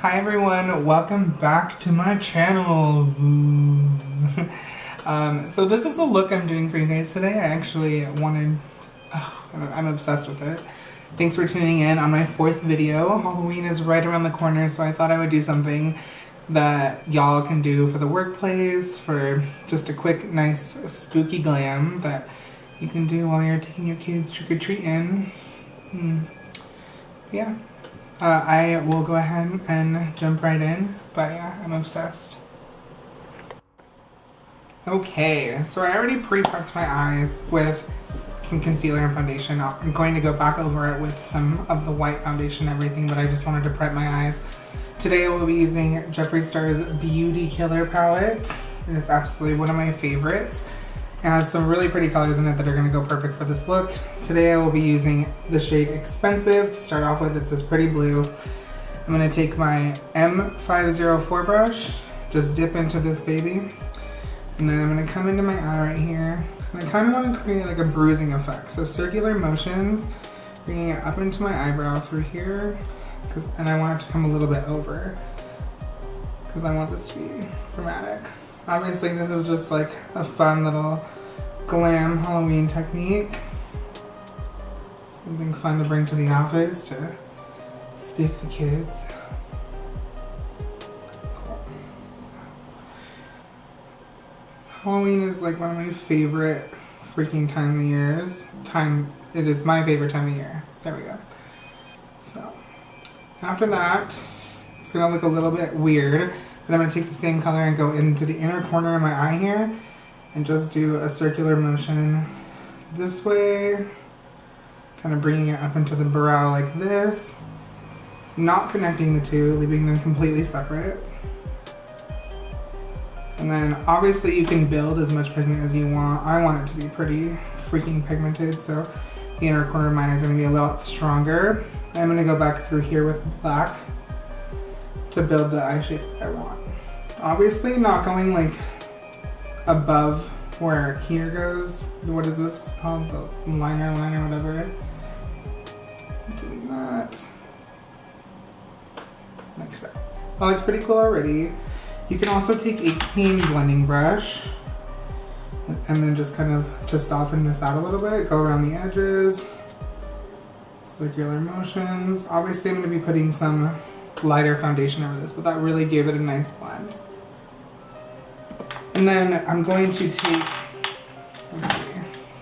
Hi everyone, welcome back to my channel. So this is the look I'm doing for you guys today. I actually wanted, I'm obsessed with it. Thanks for tuning in on my 4th video. Halloween is right around the corner, so I thought I would do something that y'all can do for the workplace, for just a quick, nice, spooky glam that you can do while you're taking your kids trick-or-treating. Yeah. I will go ahead and jump right in, but yeah, I'm obsessed. Okay, so I already pre-prepped my eyes with some concealer and foundation. I'm going to go back over it with some of the white foundation and everything, but I just wanted to prep my eyes. Today I will be using Jeffree Star's Beauty Killer palette. It is absolutely one of my favorites. It has some really pretty colors in it that are going to go perfect for this look. Today I will be using the shade Expensive to start off with. It's this pretty blue. I'm going to take my M504 brush, just dip into this baby, and then I'm going to come into my eye right here. And I kind of want to create like a bruising effect. So circular motions, bringing it up into my eyebrow through here, and I want it to come a little bit over because I want this to be dramatic. Obviously this is just like a fun little glam Halloween technique. Something fun to bring to the office to spook the kids. Cool. Halloween is like one of my favorite freaking time of the years. It is my favorite time of year. There we go. So after that, it's gonna look a little bit weird. But I'm going to take the same color and go into the inner corner of my eye here and just do a circular motion this way, kind of bringing it up into the brow like this, not connecting the two, leaving them completely separate. And then obviously you can build as much pigment as you want. I want it to be pretty freaking pigmented, so the inner corner of my eye is going to be a lot stronger. I'm going to go back through here with black to build the eye shape that I want. Obviously not going like above where here goes. What is this called? The liner, whatever. Doing that. Like so. That looks pretty cool already. You can also take a clean blending brush and then just kind of, to soften this out a little bit, go around the edges. Circular motions. Obviously I'm going to be putting some lighter foundation over this, but that really gave it a nice blend. And then I'm going to take, let's see,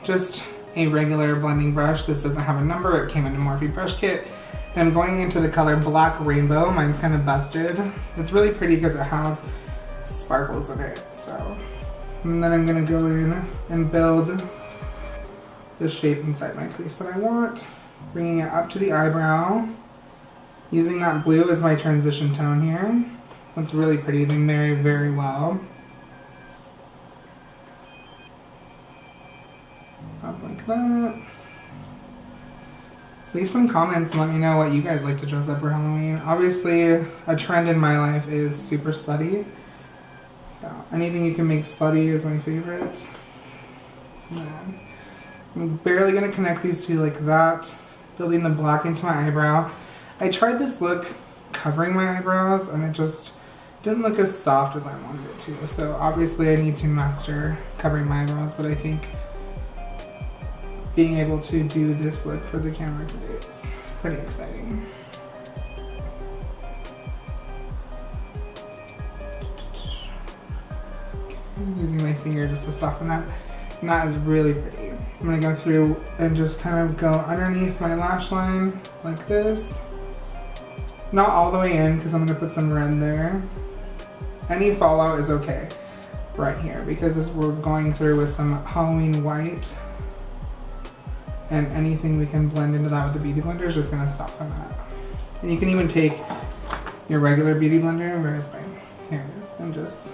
just a regular blending brush. This doesn't have a number, it came in a Morphe brush kit. And I'm going into the color Black Rainbow. Mine's kind of busted. It's really pretty because it has sparkles in it. So, and then I'm going to go in and build the shape inside my crease that I want. Bringing it up to the eyebrow. Using that blue as my transition tone here. That's really pretty. They marry very well. Up like that. Leave some comments and let me know what you guys like to dress up for Halloween. Obviously, a trend in my life is super slutty. So anything you can make slutty is my favorite. And then I'm barely going to connect these two like that. Building the black into my eyebrow. I tried this look covering my eyebrows and it just didn't look as soft as I wanted it to. So obviously I need to master covering my eyebrows, but I think being able to do this look for the camera today is pretty exciting. Okay, I'm using my finger just to soften that. And that is really pretty. I'm going to go through and just kind of go underneath my lash line like this. Not all the way in because I'm going to put some red there. Any fallout is okay right here because we're going through with some Halloween white. And anything we can blend into that with the Beauty Blender is just going to soften that. And you can even take your regular Beauty Blender, where is mine? Here it is, and just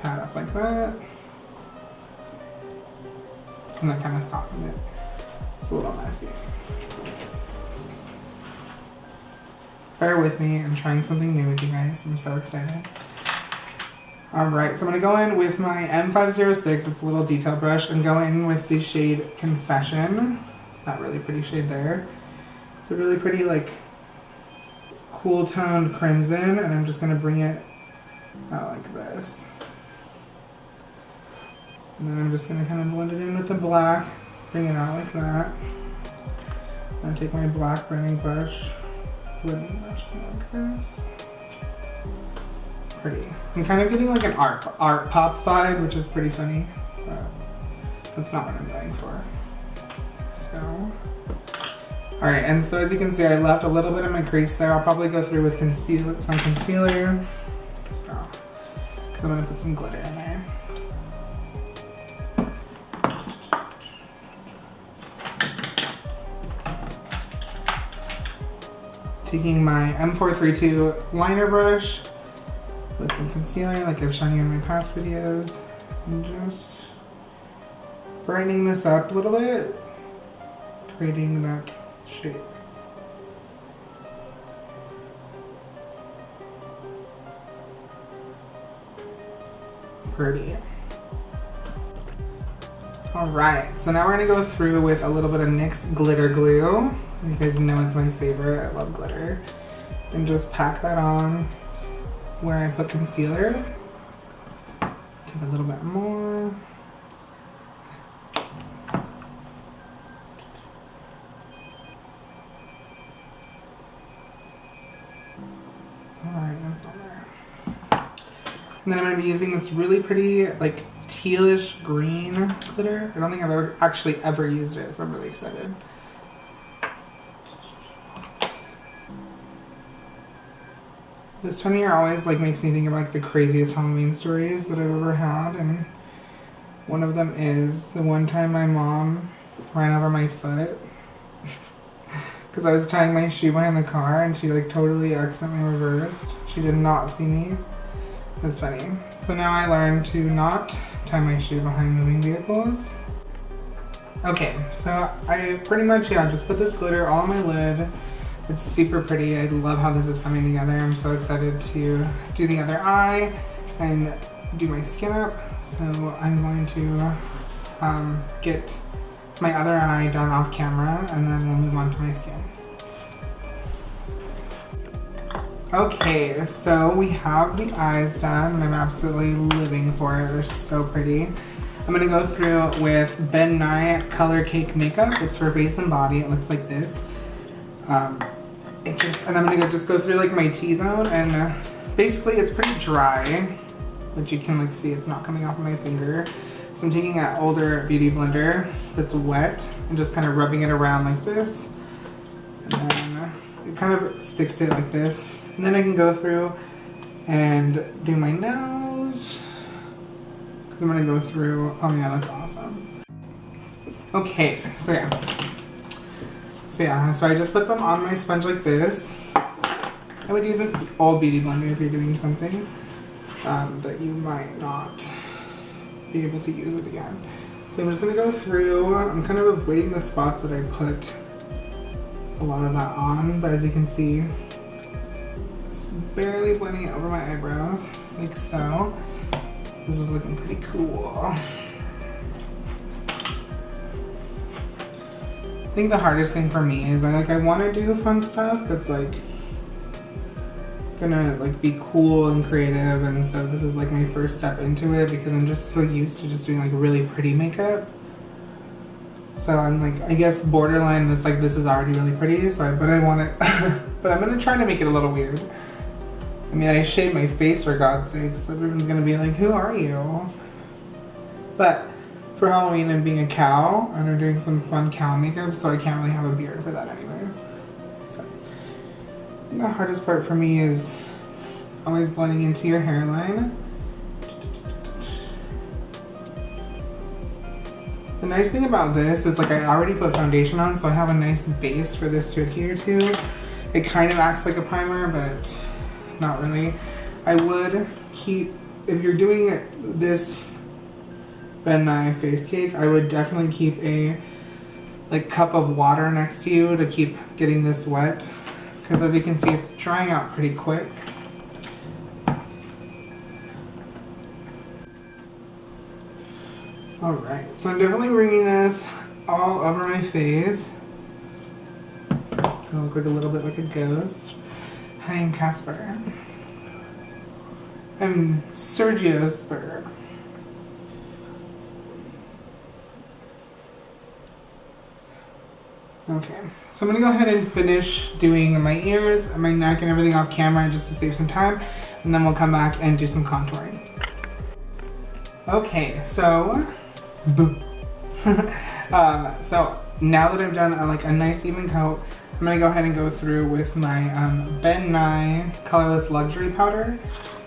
pat up like that. And that kind of softened it. It's a little messy. Bear with me, I'm trying something new with you guys. I'm so excited. Alright, so I'm going to go in with my M506, it's a little detail brush, and go in with the shade Confession. That really pretty shade there. It's a really pretty, like, cool toned crimson, and I'm just going to bring it out like this. And then I'm just going to kind of blend it in with the black, bring it out like that. And take my black blending brush like this. Pretty. I'm kind of getting like an art pop vibe, which is pretty funny, but that's not what I'm going for. So, alright, and so as you can see, I left a little bit of my crease there. I'll probably go through with some concealer, so, because I'm going to put some glitter in there. Taking my M432 liner brush with some concealer like I've shown you in my past videos, and just brightening this up a little bit, creating that shape. Pretty. Alright, so now we're going to go through with a little bit of NYX glitter glue. You guys know it's my favorite, I love glitter. And just pack that on where I put concealer. Take a little bit more. Alright, that's all there. And then I'm going to be using this really pretty, like, tealish green glitter. I don't think I've actually ever used it, so I'm really excited. This time of year always like makes me think of like the craziest Halloween stories that I've ever had, and one of them is the one time my mom ran over my foot because I was tying my shoe behind the car and she like totally accidentally reversed. She did not see me. It was funny. So now I learned to not tie my shoe behind moving vehicles. Okay, so I pretty much, yeah, just put this glitter all on my lid. It's super pretty. I love how this is coming together. I'm so excited to do the other eye and do my skin up. So I'm going to get my other eye done off camera, and then we'll move on to my skin. Okay, so we have the eyes done, and I'm absolutely living for it. They're so pretty. I'm gonna go through with Ben Nye Color Cake Makeup. It's for face and body. It looks like this. And I'm gonna just go through like my T-zone, and basically it's pretty dry, but you can like see it's not coming off of my finger. So I'm taking an older beauty blender that's wet and just kind of rubbing it around like this, and then it kind of sticks to it like this. And then I can go through and do my nose, because I'm gonna go through. Oh yeah, that's awesome. Okay, so yeah. So I just put some on my sponge like this. I would use an old beauty blender if you're doing something that you might not be able to use it again. So I'm just gonna go through. I'm kind of avoiding the spots that I put a lot of that on, but as you can see, just barely blending it over my eyebrows, like so. This is looking pretty cool. I think the hardest thing for me is I want to do fun stuff that's like gonna like be cool and creative, and so this is like my first step into it because I'm just so used to just doing like really pretty makeup. So I'm like, I guess borderline this is already really pretty, so but I want it but I'm gonna try to make it a little weird. I mean, I shaved my face for God's sakes. Everyone's gonna be like, who are you? But for Halloween, I'm being a cow, and I'm doing some fun cow makeup, so I can't really have a beard for that anyways. So, and the hardest part for me is always blending into your hairline. The nice thing about this is like I already put foundation on, so I have a nice base for this to adhere to. It kind of acts like a primer, but not really. I would keep, if you're doing this Ben Nye face cake, I would definitely keep a like cup of water next to you to keep getting this wet, because as you can see, it's drying out pretty quick. Alright, so I'm definitely bringing this all over my face. I look like a little bit like a ghost. I am Casper. I'm Sergio Spur. Okay, so I'm gonna go ahead and finish doing my ears and my neck and everything off camera just to save some time, and then we'll come back and do some contouring. Okay, so, so now that I've done a nice even coat, I'm gonna go ahead and go through with my Ben Nye Colorless Luxury Powder,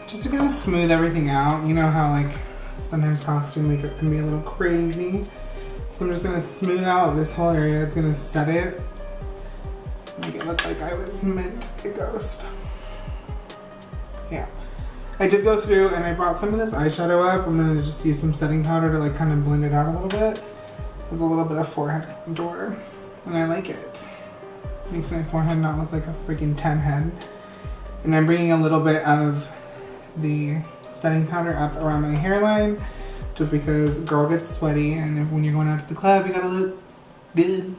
just to kind of smooth everything out. You know how like sometimes costume makeup can be a little crazy. So I'm just gonna smooth out this whole area. It's gonna set it, make it look like I was meant to be a ghost. Yeah. I did go through and I brought some of this eyeshadow up. I'm gonna just use some setting powder to like kind of blend it out a little bit. There's a little bit of forehead contour, and I like it. Makes my forehead not look like a freaking 10 head. And I'm bringing a little bit of the setting powder up around my hairline, just because girl gets sweaty, and if, when you're going out to the club, you gotta look good.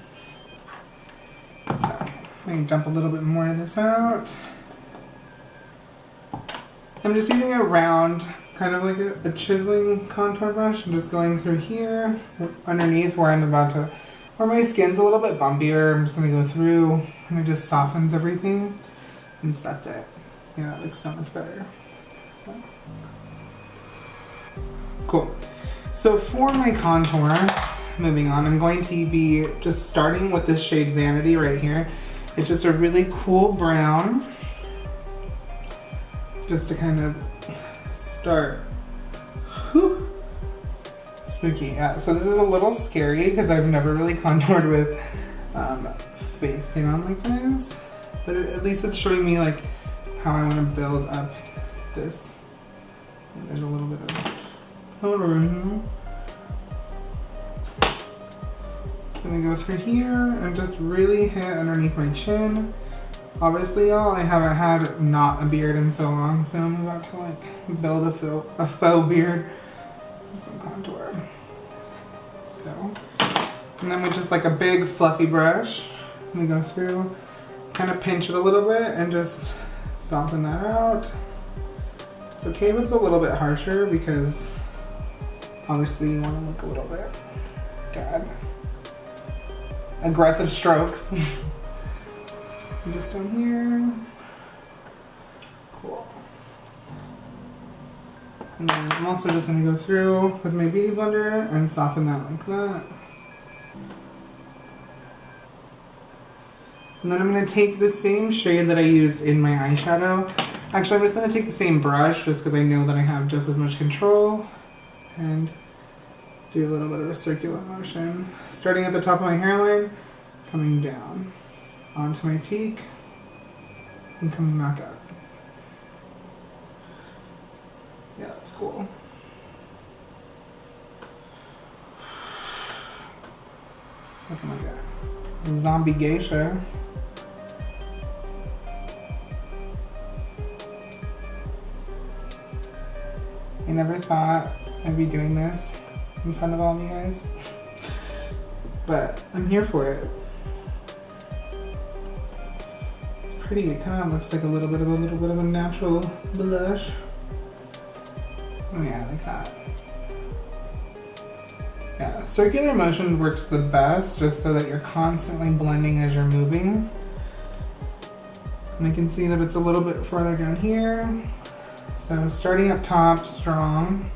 So, I can dump a little bit more of this out. I'm just using a round, kind of like a chiseling contour brush, and just going through here, underneath where I'm about to, where my skin's a little bit bumpier. I'm just gonna go through, and it just softens everything and sets it. Yeah, it looks so much better. So. Cool. So for my contour, moving on, I'm going to be just starting with this shade Vanity right here. It's just a really cool brown, just to kind of start. Whew. Spooky. Yeah, so this is a little scary because I've never really contoured with face paint on like this, but at least it's showing me like how I want to build up this. And there's a little bit of powder in here. So I'm gonna go through here and just really hit underneath my chin. Obviously, y'all, I haven't had not a beard in so long, so I'm about to like build a faux beard with some contour. So, and then with just like a big fluffy brush, we go through, kind of pinch it a little bit and just soften that out. It's okay if it's a little bit harsher because obviously you want to look a little bit dad. Aggressive strokes. Just down here. Cool. And then I'm also just going to go through with my beauty blender and soften that like that. And then I'm going to take the same shade that I used in my eyeshadow. Actually, I'm just going to take the same brush just because I know that I have just as much control. And do a little bit of a circular motion. Starting at the top of my hairline, coming down onto my cheek, and coming back up. Yeah, that's cool. Looking like a zombie geisha. I never thought I'd be doing this in front of all of you guys, but I'm here for it. It's pretty. It kind of looks like a little bit of a natural blush. Oh yeah, like that. Yeah, circular motion works the best, just so that you're constantly blending as you're moving. And I can see that it's a little bit further down here. So starting up top strong,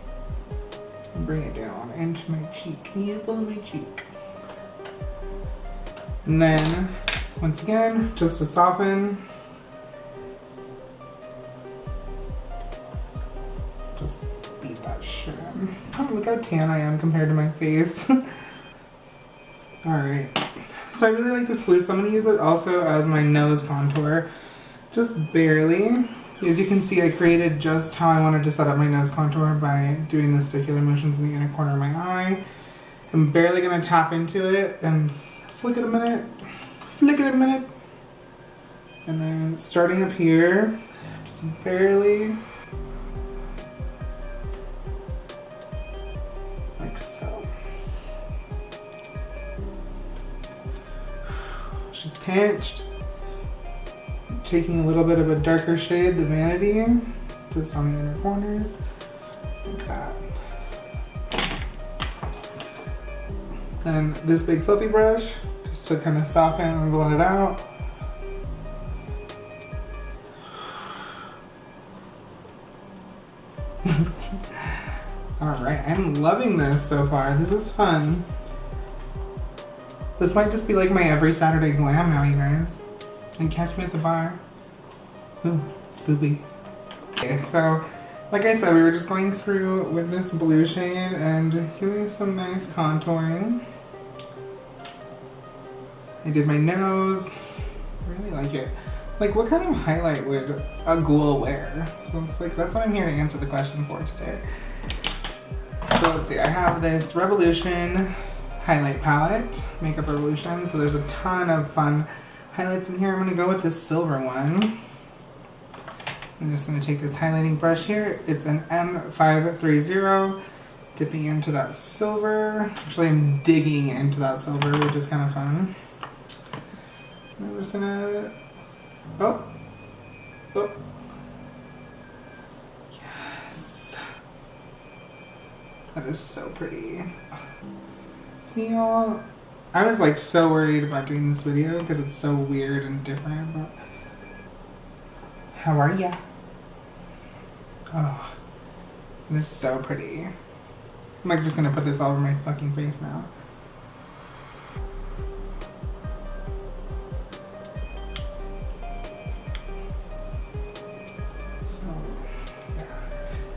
and bring it down into my cheek, nipple of my cheek. And then, once again, just to soften, just beat that shit in. Oh, look how tan I am compared to my face. Alright, so I really like this blue, so I'm going to use it also as my nose contour, just barely. As you can see, I created just how I wanted to set up my nose contour by doing the circular motions in the inner corner of my eye. I'm barely going to tap into it and flick it a minute, and then starting up here, just barely, like so. She's pinched. taking a little bit of a darker shade, the Vanity, just on the inner corners, like that. And this big fluffy brush, just to kind of soften and blend it out. Alright, I'm loving this so far. This is fun. This might just be like my every Saturday glam now, you guys. And catch me at the bar. Ooh, spoopy. Okay, so, like I said, we were just going through with this blue shade and doing some nice contouring. I did my nose. I really like it. Like, what kind of highlight would a ghoul wear? So it's like, that's what I'm here to answer the question for today. So let's see, I have this Revolution highlight palette, Makeup Revolution. So there's a ton of fun highlights in here. I'm gonna go with this silver one. I'm just gonna take this highlighting brush here. It's an M530, dipping into that silver. Actually, I'm digging into that silver, which is kind of fun. And I'm just gonna, oh. Yes. That is so pretty. See y'all? I was like so worried about doing this video because it's so weird and different, but how are ya? Oh, it is so pretty. I'm like just gonna put this all over my fucking face now.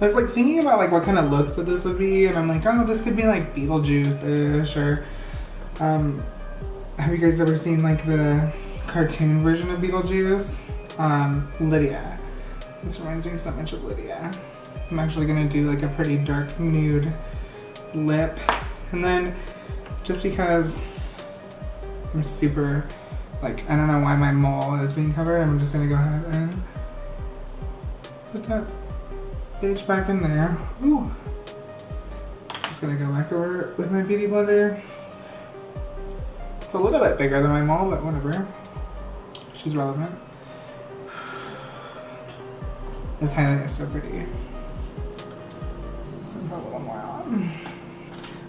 I was like thinking about like what kind of looks that this would be, and I'm like, oh, this could be like Beetlejuice-ish, or have you guys ever seen like the cartoon version of Beetlejuice? Lydia. This reminds me so much of Lydia. I'm actually gonna do like a pretty dark nude lip, and then just because I'm super like, I don't know why my mole is being covered, I'm just gonna go ahead and put that bitch back in there. Ooh. Just gonna go back over with my beauty blender. It's a little bit bigger than my mole, but whatever. She's relevant. This highlight is so pretty. Let's put a little more on.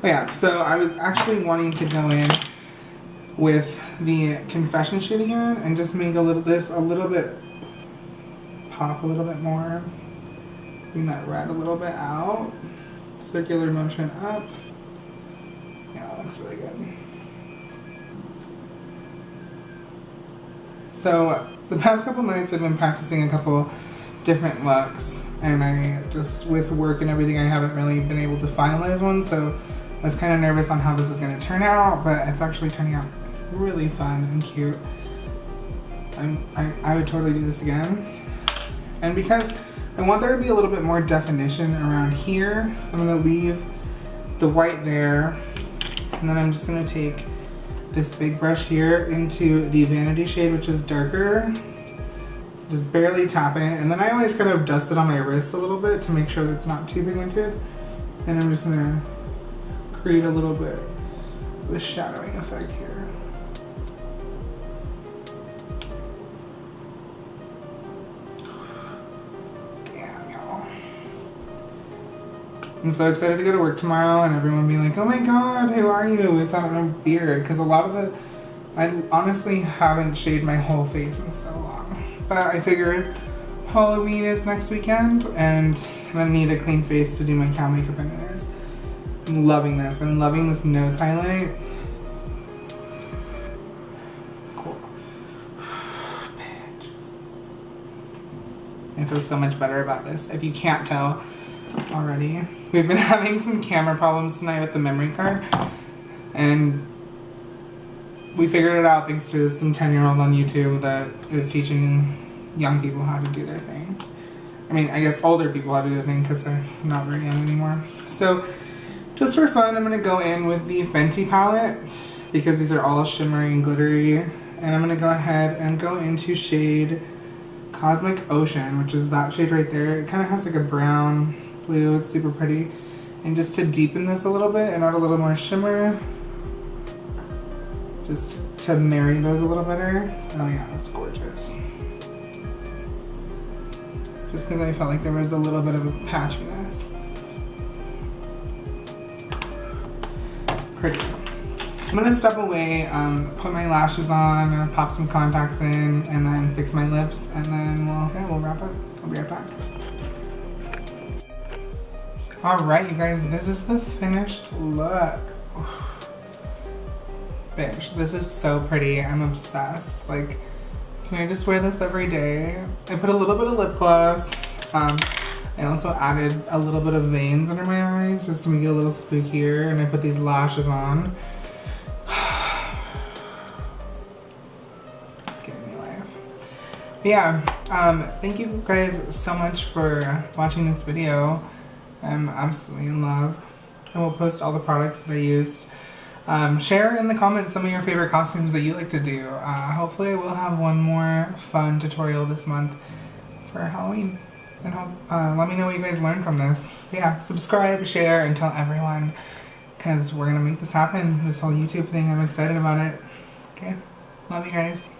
Oh yeah, so I was actually wanting to go in with the Confession shade again and just make a little bit pop a little bit more. Bring that red a little bit out. Circular motion up. Yeah, that looks really good. So the past couple nights I've been practicing a couple different looks, and I just, with work and everything, I haven't really been able to finalize one, so I was kind of nervous on how this was going to turn out, but it's actually turning out really fun and cute. I would totally do this again. And because I want there to be a little bit more definition around here, I'm going to leave the white there, and then I'm just going to take this big brush here into the Vanity shade, which is darker. Just barely tap it, and then I always kind of dust it on my wrist a little bit to make sure that it's not too pigmented. And I'm just going to create a little bit of a shadowing effect here. I'm so excited to go to work tomorrow and everyone be like, oh my god, who are you without a beard? Because a lot of the, I honestly haven't shaved my whole face in so long. But I figured Halloween is next weekend and I'm gonna need a clean face to do my cow makeup anyways. I'm loving this. I'm loving this nose highlight. Cool. I feel so much better about this. If you can't tell already. We've been having some camera problems tonight with the memory card, and we figured it out thanks to some 10-year-old on YouTube that is teaching young people how to do their thing. I mean, I guess older people how to do their thing because they're not very young anymore. So, just for fun, I'm going to go in with the Fenty palette because these are all shimmery and glittery, and I'm going to go ahead and go into shade Cosmic Ocean, which is that shade right there. It kind of has like a brown blue, it's super pretty. And just to deepen this a little bit and add a little more shimmer, just to marry those a little better. Oh yeah, that's gorgeous. just because I felt like there was a little bit of a patchiness. Pretty. I'm gonna step away, put my lashes on, pop some contacts in, and then fix my lips, and then we'll wrap up. I'll be right back. Alright, you guys, this is the finished look. Bitch, this is so pretty. I'm obsessed. Like, can I just wear this every day? I put a little bit of lip gloss. I also added a little bit of veins under my eyes just to make it a little spookier, and I put these lashes on. But yeah, thank you guys so much for watching this video. I'm absolutely in love. I will post all the products that I used. Share in the comments some of your favorite costumes that you like to do. Hopefully we'll have one more fun tutorial this month for Halloween. And let me know what you guys learned from this. Yeah, subscribe, share, and tell everyone, because we're going to make this happen, this whole YouTube thing. I'm excited about it. Okay, love you guys.